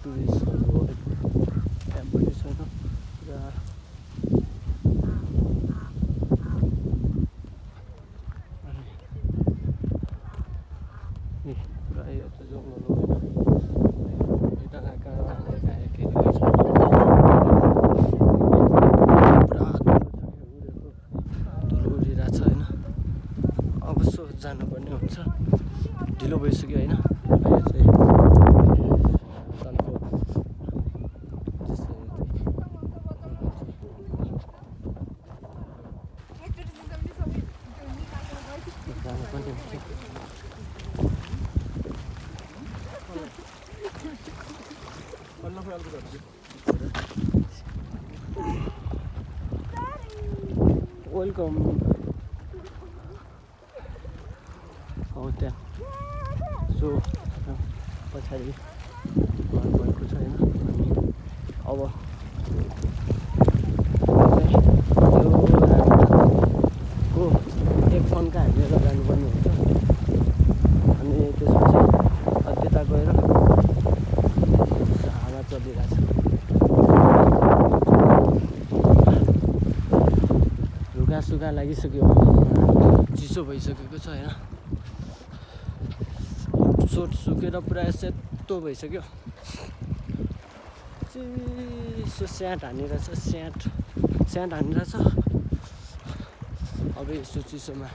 टुरिस्टहरू त्यहाँ पनि छैन पुरा पुरा यो त जङ्गल हो होइन यता कहाँ खेलेको छ पुरा धुलो उडिरहेको छ होइन अब सो जानुपर्ने हुन्छ ढिलो भइसक्यो होइन अहिले चाहिँ तलको जानुपर्ने हुन्छ वेलकम हो त्यहाँ सो पछाडि घर भएको छैन अनि अब को एक फन्का हानेर जानुपर्ने हुन्छ अनि त्यसपछि त्यता गएर हावा चलिरहेछ सुगा लागिसक्यो चिसो भइसकेको छ होइन सोट सुकेर पुरा सेतो भइसक्यो चिसो स्याट हानिरहेछ स्याट हानिरहेछ अब यसो चिसोमा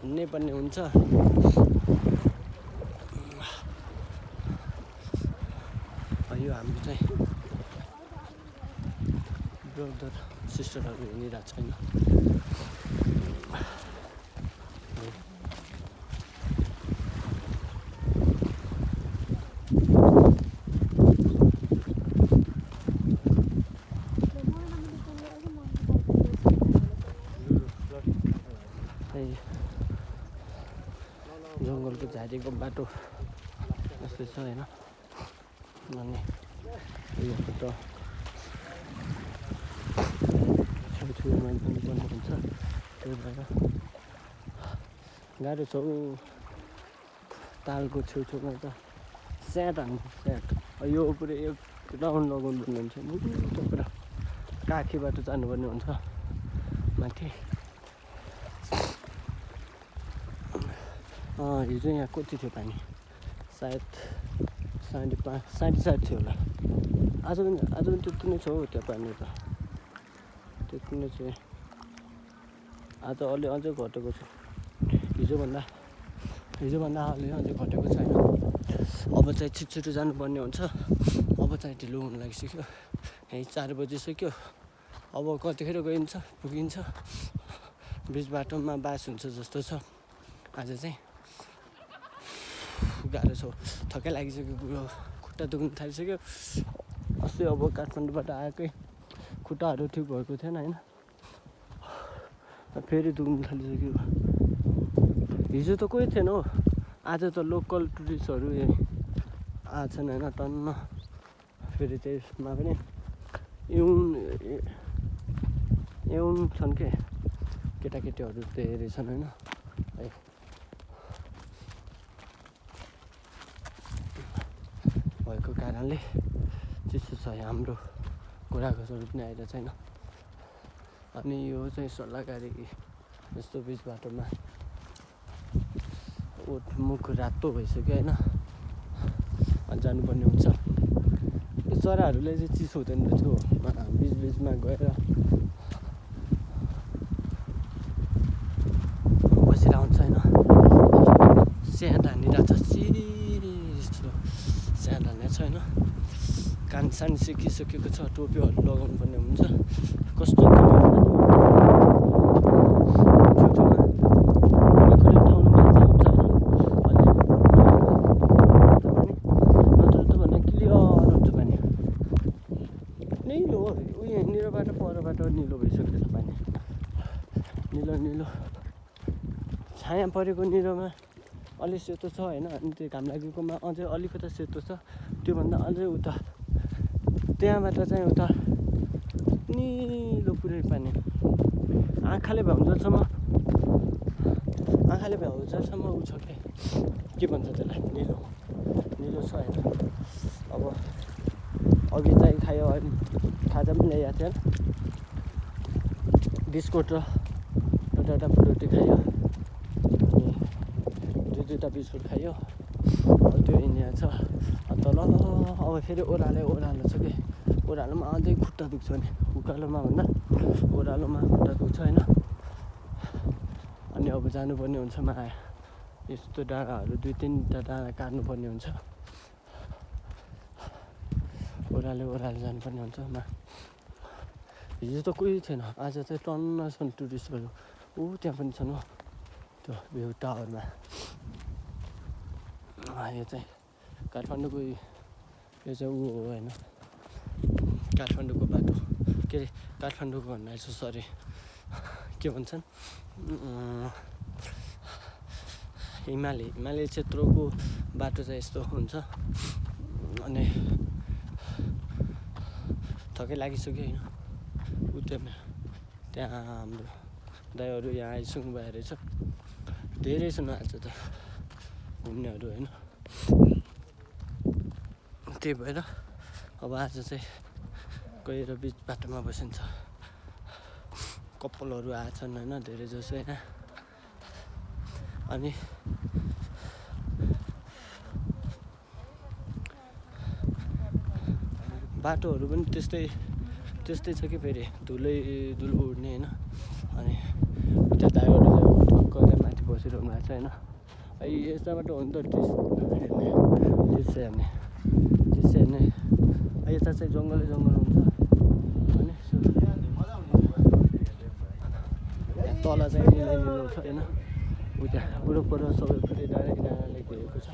हिँड्नै पर्ने हुन्छ यो हाम्रो चाहिँ ब्रदर सिस्टरहरू हिँडिरहेको छैन जङ्गलको झारीको बाटो यस्तै छ होइन अनि यो त छेउछेउमा जानुपर्ने हुन्छ त्यही भएर गाह्रो छ तालको छेउछेउमा त स्याट हान्छ स्याट यो पुरै एक राउन्ड लगाउनु पर्ने हुन्छ त्यो पुरा काखीबाट जानुपर्ने हुन्छ माथि हिजो यहाँ कति थियो पानी सायद 5.5 थियो होला आज पनि त्यति नै छ हौ त्यहाँ पानी त त्यति नै छ आज अलि अझै घटेको छ हिजोभन्दा अलि अझै घटेको छैन अब चाहिँ छिटो जानुपर्ने हुन्छ अब चाहिँ ढिलो हुन लागिसक्यो यहीँ 4 बजिसक्यो अब कतिखेर पुगिन्छ बिच बाटोमा बास हुन्छ जस्तो छ आज चाहिँ गाह्रो छ थकै लागिसक्यो खुट्टा दुख्न थालिसक्यो अस्ति अब काठमाडौँबाट आएकै खुट्टाहरू ठिक भएको थिएन होइन फेरि दुख्न थालिसक्यो हिजो त कोही थिएन हौ आज त लोकल टुरिस्टहरू आएछन् होइन टन्न फेरि त्यसमा पनि एउन छन् के केटाकेटीहरू धेरै छन् होइन है भएको कारणले चिसो छ हाम्रो घोडाघोसहरू पनि आइरहेको छैन अनि यो चाहिँ सल्लाहकारी जस्तो बिच बाटोमा मुख रातो भइसक्यो होइन अनि जानुपर्ने हुन्छ यो चराहरूले चाहिँ चिसो हुँदैन रहेछ बिचमा गएर बसिरहन्छ होइन स्याट हानिरहेको छ चिसो स्याट हानेको छ होइन कान सान सिकिसकेको छ टोपीहरू लगाउनु पर्ने हुन्छ कस्तो निलो भइसकेको छ पानी निलो छाया परेको निलोमा अलि सेतो छ होइन अनि त्यो घाम लागेकोमा अझै अलिकति सेतो छ त्योभन्दा अझै उता त्यहाँबाट चाहिँ उता निलो पुरै पानी आँखाले भ्याउँजलसम्म उ छ के भन्छ त्यसलाई निलो छ होइन अब अघि चाहिँ खायो अनि खाजा पनि ल्याइएको थियो बिस्कुट र एउटा फ्रुटी खायो अनि दुईवटा बिस्कुट खायो त्यो इन्डिया छ तल अब फेरि ओह्रालो छ कि ओह्रालोमा अझै खुट्टा दुख्छ नि उकालोमा भन्दा ओह्रालोमा खुट्टा दुख्छ होइन अनि अब जानुपर्ने हुन्छ माया यस्तो डाँडाहरू 2-3टा डाँडा काट्नुपर्ने हुन्छ ओह्रालो जानुपर्ने हुन्छ हिजो त कोही थिएन आज चाहिँ टन्न छन् टुरिस्टहरू त्यहाँ पनि छन् त्यो भ्यू टावरमा यो चाहिँ काठमाडौँको यो चाहिँ हो होइन काठमाडौँको बाटो के अरे काठमाडौँको भन्नाले सरी के भन्छन् हिमाली क्षेत्रको बाटो चाहिँ यस्तो हुन्छ अनि थकै लागिसक्यो होइन त्यहाँ हाम्रो दाइहरू यहाँ आइसक्नु भएको रहेछ धेरै छन् आज त घुम्नेहरू होइन त्यही भएर अब आज चाहिँ गएर बिच बाटोमा बसिन्छ कपालहरू आएछन् होइन धेरै जसो होइन अनि बाटोहरू पनि त्यस्तै छ कि फेरि धुलो उड्ने होइन अनि उता दाइहरू चाहिँ माथि बसिरहनु भएको छ होइन यस्तो बाटो हो नि त दृश्य हेर्ने यता चाहिँ जङ्गल हुन्छ अनि तल चाहिँ निलो छ होइन उता बुढो सबै डाँडा किनाराले घेरेको छ